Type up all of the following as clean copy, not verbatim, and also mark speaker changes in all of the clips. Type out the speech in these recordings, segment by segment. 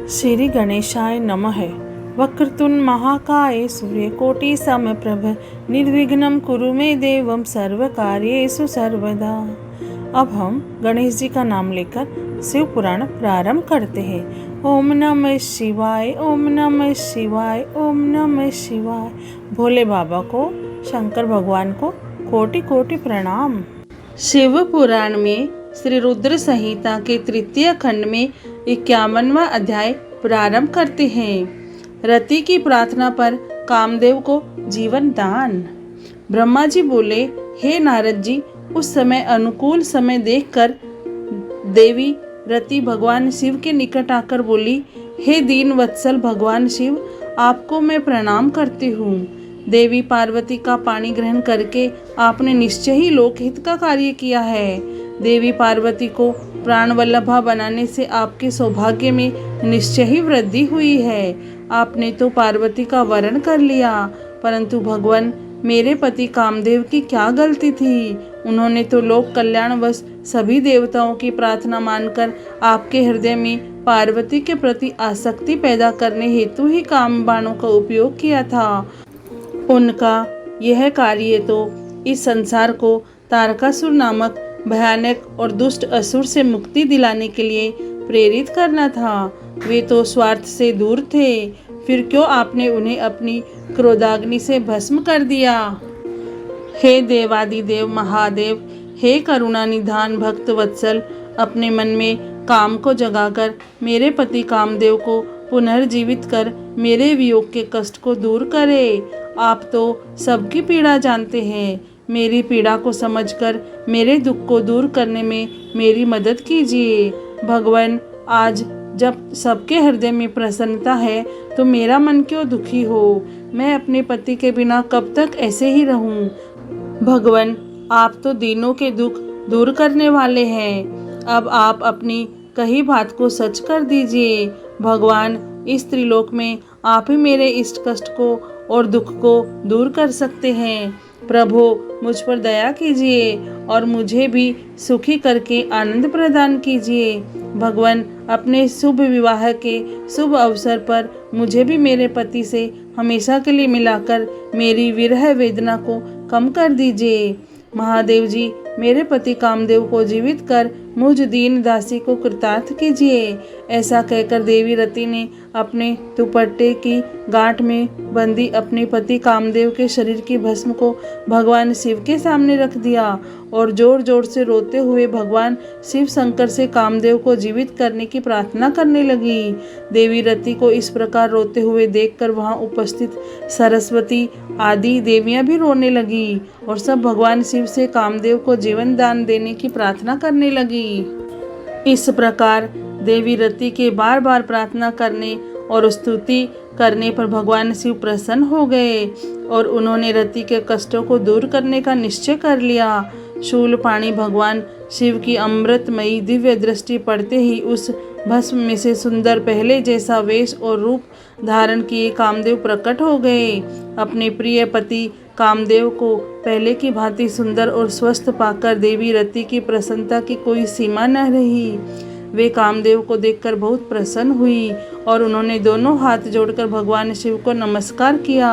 Speaker 1: श्री गणेशाय नमः। वक्रतुंड महाकाय सूर्यकोटि समप्रभ निर्विघ्नं कुरु मे देवं सर्वकार्येषु सर्वदा। अब हम गणेश जी का नाम लेकर शिव पुराण प्रारंभ करते हैं। ओम नमः शिवाय, ओम नमः शिवाय, ओम नमः शिवाय। भोले बाबा को, शंकर भगवान को कोटि कोटि प्रणाम। शिव पुराण में श्री रुद्र संहिता के तृतीय खंड में 51वां अध्याय प्रारंभ करते हैं। रति की प्रार्थना पर कामदेव को जीवन दान। ब्रह्मा जी बोले, हे नारद जी, उस समय अनुकूल समय देखकर देवी रति भगवान शिव के निकट आकर बोली, हे दीन वत्सल भगवान शिव, आपको मैं प्रणाम करती हूँ। देवी पार्वती का पाणी ग्रहण करके आपने निश्चय ही लोकहित का कार्य किया है। देवी पार्वती को प्राणवल्लभा बनाने से आपके सौभाग्य में निश्चय ही वृद्धि हुई है। आपने तो पार्वती का वरण कर लिया, परंतु भगवान, मेरे पति कामदेव की क्या गलती थी? उन्होंने तो लोक कल्याणवश सभी देवताओं की प्रार्थना मानकर आपके हृदय में पार्वती के प्रति आसक्ति पैदा करने हेतु ही काम बाणों का उपयोग किया था। उनका यह कार्य तो इस संसार को तारकासुर नामक भयानक और दुष्ट असुर से मुक्ति दिलाने के लिए प्रेरित करना था। वे तो स्वार्थ से दूर थे, फिर क्यों आपने उन्हें अपनी क्रोधाग्नि से भस्म कर दिया? हे देवादिदेव महादेव, हे करुणा निधान भक्त वत्सल, अपने मन में काम को जगाकर मेरे पति कामदेव को पुनर्जीवित कर मेरे वियोग के कष्ट को दूर करे। आप तो सबकी पीड़ा जानते हैं, मेरी पीड़ा को समझकर मेरे दुख को दूर करने में मेरी मदद कीजिए। भगवान, आज जब सबके हृदय में प्रसन्नता है तो मेरा मन क्यों दुखी हो? मैं अपने पति के बिना कब तक ऐसे ही रहूं? भगवान, आप तो दीनों के दुख दूर करने वाले हैं। अब आप अपनी कही बात को सच कर दीजिए। भगवान, इस त्रिलोक में आप ही मेरे इष्ट कष्ट को और दुख को दूर कर सकते हैं। प्रभु, मुझ पर दया कीजिए और मुझे भी सुखी करके आनंद प्रदान कीजिए। भगवान, अपने शुभ विवाह के शुभ अवसर पर मुझे भी मेरे पति से हमेशा के लिए मिलाकर मेरी विरह वेदना को कम कर दीजिए। महादेव जी, मेरे पति कामदेव को जीवित कर मुझ दीन दासी को कृतार्थ कीजिए। ऐसा कहकर देवी रति ने अपने दुपट्टे की गांठ में बंधी अपने पति कामदेव के शरीर की भस्म को भगवान शिव के सामने रख दिया और जोर जोर से रोते हुए भगवान शिव शंकर से कामदेव को जीवित करने की प्रार्थना करने लगी। देवी रति को इस प्रकार रोते हुए देखकर वहां उपस्थित सरस्वती आदि देवियां भी रोने लगी और सब भगवान शिव से कामदेव को जीवन दान देने की प्रार्थना करने लगी। इस प्रकार देवी रति के बार बार प्रार्थना करने और स्तुति करने पर भगवान शिव प्रसन्न हो गए और उन्होंने रति के कष्टों को दूर करने का निश्चय कर लिया। शूलपाणी भगवान शिव की अमृतमयी दिव्य दृष्टि पड़ते ही उस भस्म में से सुंदर पहले जैसा वेश और रूप धारण किए कामदेव प्रकट हो गए। अपने प्रिय पति कामदेव को पहले की भांति सुंदर और स्वस्थ पाकर देवी रति की प्रसन्नता की कोई सीमा न रही। वे कामदेव को देखकर बहुत प्रसन्न हुई और उन्होंने दोनों हाथ जोड़कर भगवान शिव को नमस्कार किया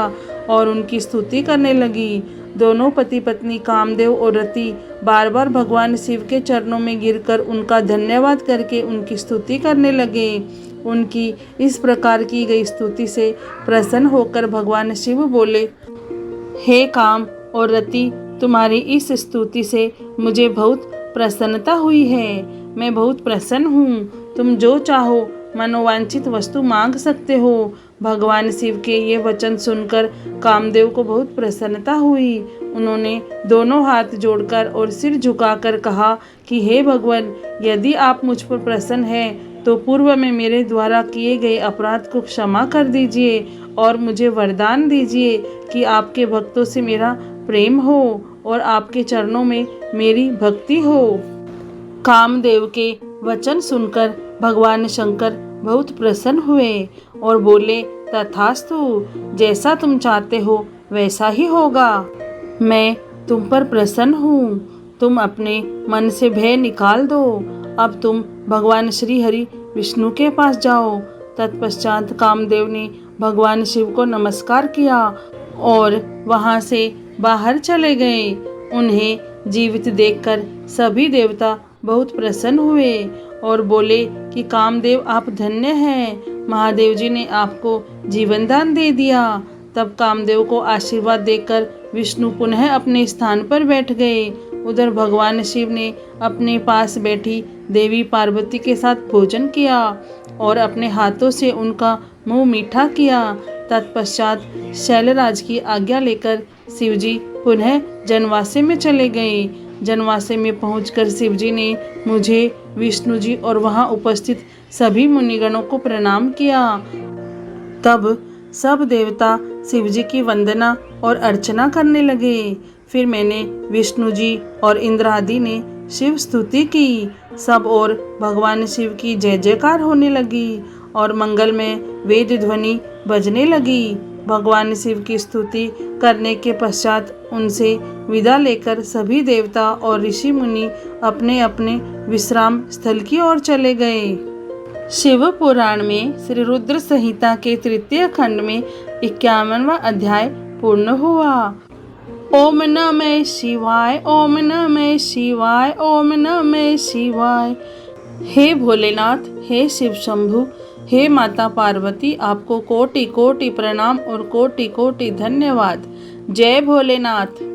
Speaker 1: और उनकी स्तुति करने लगी। दोनों पति पत्नी कामदेव और रति बार बार भगवान शिव के चरणों में गिरकर उनका धन्यवाद करके उनकी स्तुति करने लगे। उनकी इस प्रकार की गई स्तुति से प्रसन्न होकर भगवान शिव बोले, हे काम और रति, तुम्हारी इस स्तुति से मुझे बहुत प्रसन्नता हुई है। मैं बहुत प्रसन्न हूँ। तुम जो चाहो मनोवांछित वस्तु मांग सकते हो। भगवान शिव के ये वचन सुनकर कामदेव को बहुत प्रसन्नता हुई। उन्होंने दोनों हाथ जोड़कर और सिर झुकाकर कहा कि हे भगवान, यदि आप मुझ पर प्रसन्न हैं तो पूर्व में मेरे द्वारा किए गए अपराध को क्षमा कर दीजिए और मुझे वरदान दीजिए कि आपके भक्तों से मेरा प्रेम हो और आपके चरणों में मेरी भक्ति हो। कामदेव के वचन सुनकर भगवान शंकर बहुत प्रसन्न हुए और बोले, तथास्तु, जैसा तुम चाहते हो वैसा ही होगा। मैं तुम पर प्रसन्न हूँ। तुम अपने मन से भय निकाल दो। अब तुम भगवान श्री हरि विष्णु के पास जाओ। तत्पश्चात कामदेव ने भगवान शिव को नमस्कार किया और वहाँ से बाहर चले गए। उन्हें जीवित देखकर सभी देवता बहुत प्रसन्न हुए और बोले कि कामदेव आप धन्य हैं, महादेव जी ने आपको जीवन दान दे दिया। तब कामदेव को आशीर्वाद देकर विष्णु पुनः अपने स्थान पर बैठ गए। उधर भगवान शिव ने अपने पास बैठी देवी पार्वती के साथ भोजन किया और अपने हाथों से उनका मुंह मीठा किया। तत्पश्चात शैलराज की आज्ञा लेकर शिवजी पुनः जनवासे में चले गए। जनवासे में पहुंचकर शिवजी ने मुझे, विष्णु जी और वहां उपस्थित सभी मुनिगणों को प्रणाम किया। तब सब देवता शिवजी की वंदना और अर्चना करने लगे। फिर मैंने विष्णु जी और इंद्र आदि ने शिव स्तुति की। सब और भगवान शिव की जय जयकार होने लगी और मंगलमय वेद ध्वनि बजने लगी। भगवान शिव की स्तुति करने के पश्चात उनसे विदा लेकर सभी देवता और ऋषि मुनि अपने अपने विश्राम स्थल की ओर चले गए। शिव पुराण में श्री रुद्र संहिता के तृतीय खंड में 51वां अध्याय पूर्ण हुआ। ओम नमः शिवाय, ओम नमः शिवाय, ओम नमः शिवाय। हे भोलेनाथ, हे शिव शंभु, हे माता पार्वती, आपको कोटि कोटि प्रणाम और कोटि कोटि धन्यवाद। जय भोलेनाथ।